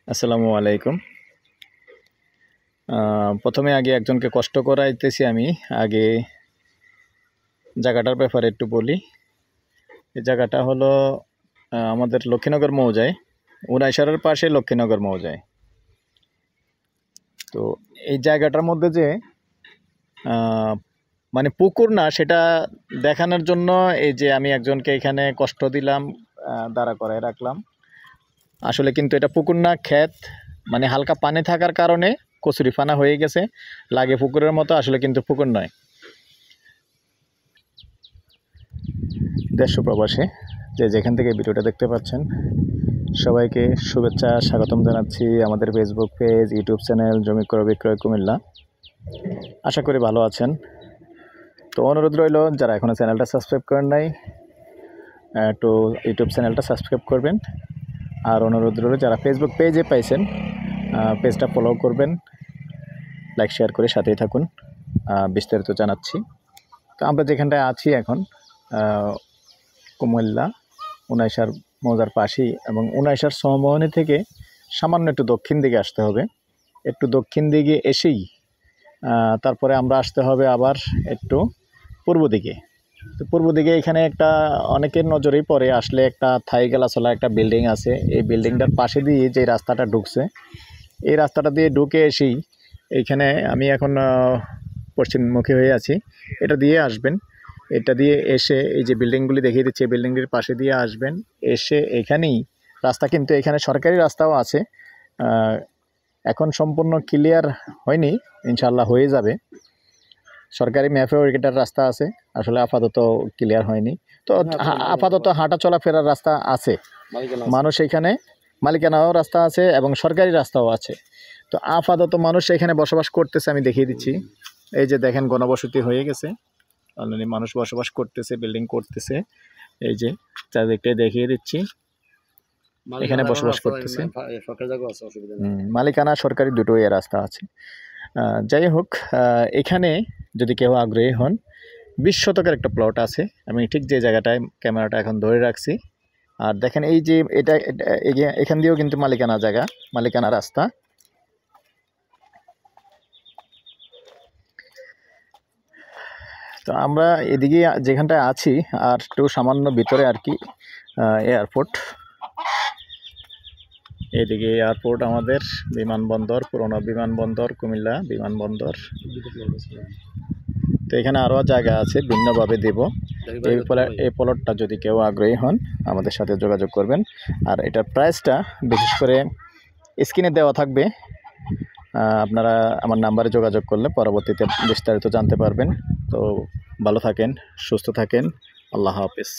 আসসালামু আলাইকুম। প্রথমে আগে একজনকে কষ্ট করাইতেছি আমি। আগে জায়গাটার ব্যাপারে একটু বলি। এই জায়গাটা হলো আমাদের লক্ষ্মীনগর মৌজায়, উনাইশারের পাশে লক্ষ্মীনগর মৌজায়। তো এই জায়গাটার মধ্যে যে মানে পুকুর না, সেটা দেখানোর জন্য এই যে আমি একজনকে এখানে কষ্ট দিলাম, দাঁড়া করায় রাখলাম। আসলে কিন্তু এটা পুকুর না, ক্ষেত। মানে হালকা পানি থাকার কারণে কচুরিপানা হয়ে গেছে, লাগে পুকুরের মতো, আসলে কিন্তু পুকুর নয়। দেশ প্রবাসে যে যেখান থেকে ভিডিওটা দেখতে পাচ্ছেন, সবাইকে শুভেচ্ছা, স্বাগতম জানাচ্ছি আমাদের ফেসবুক পেজ, ইউটিউব চ্যানেল জমি ক্রয় বিক্রয় কুমিল্লা। আশা করি ভালো আছেন। তো অনুরোধ রইল, যারা এখনও চ্যানেলটা সাবস্ক্রাইব করেন নাই, একটু ইউটিউব চ্যানেলটা সাবস্ক্রাইব করবেন। আর অনুরোধ রইল, যারা ফেসবুক পেজে পাইছেন, পেজটা ফলো করবেন, লাইক শেয়ার করে সাথেই থাকুন। বিস্তারিত জানাচ্ছি। তো আমরা যেখানটায় আছি এখন, কুমিল্লা উনাইশার মৌজার পাশেই, এবং উনাইশার সমভবনী থেকে সামান্য একটু দক্ষিণ দিকে আসতে হবে। একটু দক্ষিণ দিকে এসেই তারপরে আমরা আসতে হবে আবার একটু পূর্ব দিকে। তো পূর্ব দিকে এখানে একটা অনেকের নজরেই পড়ে, আসলে একটা থাই গালাচলা একটা বিল্ডিং আছে। এই বিল্ডিংটার পাশে দিয়ে যে রাস্তাটা ঢুকছে, এই রাস্তাটা দিয়ে ঢুকে এসেই এইখানে আমি এখন পশ্চিমমুখী হয়ে আছি। এটা দিয়ে আসবেন, এটা দিয়ে এসে এই যে বিল্ডিংগুলি দেখিয়ে দিচ্ছে, বিল্ডিংটির পাশে দিয়ে আসবেন। এসে এখানেই রাস্তা, কিন্তু এখানে সরকারি রাস্তাও আছে। এখন সম্পূর্ণ ক্লিয়ার হয়নি, ইনশাল্লাহ হয়ে যাবে। সরকারি ম্যাপেও এটার রাস্তা আছে, আসলে আপাতত ক্লিয়ার হয়নি। তো আপাতত হাঁটা চলাফেরার রাস্তা আছে, মানুষ এখানে মালিকানাও রাস্তা আছে এবং সরকারি রাস্তাও আছে। তো আপাতত মানুষ এখানে বসবাস করতেছে, আমি দেখিয়ে দিচ্ছি। এই যে দেখেন, ঘনবসতি হয়ে গেছে, অলরেডি মানুষ বসবাস করতেছে, বিল্ডিং করতেছে। এই যে চারদিকটা দেখিয়ে দিচ্ছি, এখানে বসবাস করতেছে। মালিকানা সরকারি দুটোই রাস্তা আছে। যাই হোক, এখানে যদি কেউ আগ্রহী হন, 20 শতকের একটা প্লট আছে। আমি ঠিক যে জায়গাটায় ক্যামেরাটা এখন ধরে রাখছি, আর দেখেন এই যে এটা এখান দিয়েও কিন্তু মালিকানা জায়গা, মালিকানা রাস্তা। তো আমরা এদিকে যেখানটায় আছি, আর একটু সামান্য ভিতরে আর কি এয়ারপোর্ট। এদিকে এয়ারপোর্ট, আমাদের বিমানবন্দর, পুরনো বিমানবন্দর, কুমিল্লা বিমানবন্দর। তো এখানে আরও জায়গা আছে, ভিন্নভাবে দেব। এই প্লটটা যদি কেউ আগ্রহী হন, আমাদের সাথে যোগাযোগ করবেন। আর এটার প্রাইসটা বিশেষ করে স্ক্রিনে দেওয়া থাকবে, আপনারা আমার নাম্বারে যোগাযোগ করলে পরবর্তীতে বিস্তারিত জানতে পারবেন। তো ভালো থাকেন, সুস্থ থাকেন, আল্লাহ হাফেজ।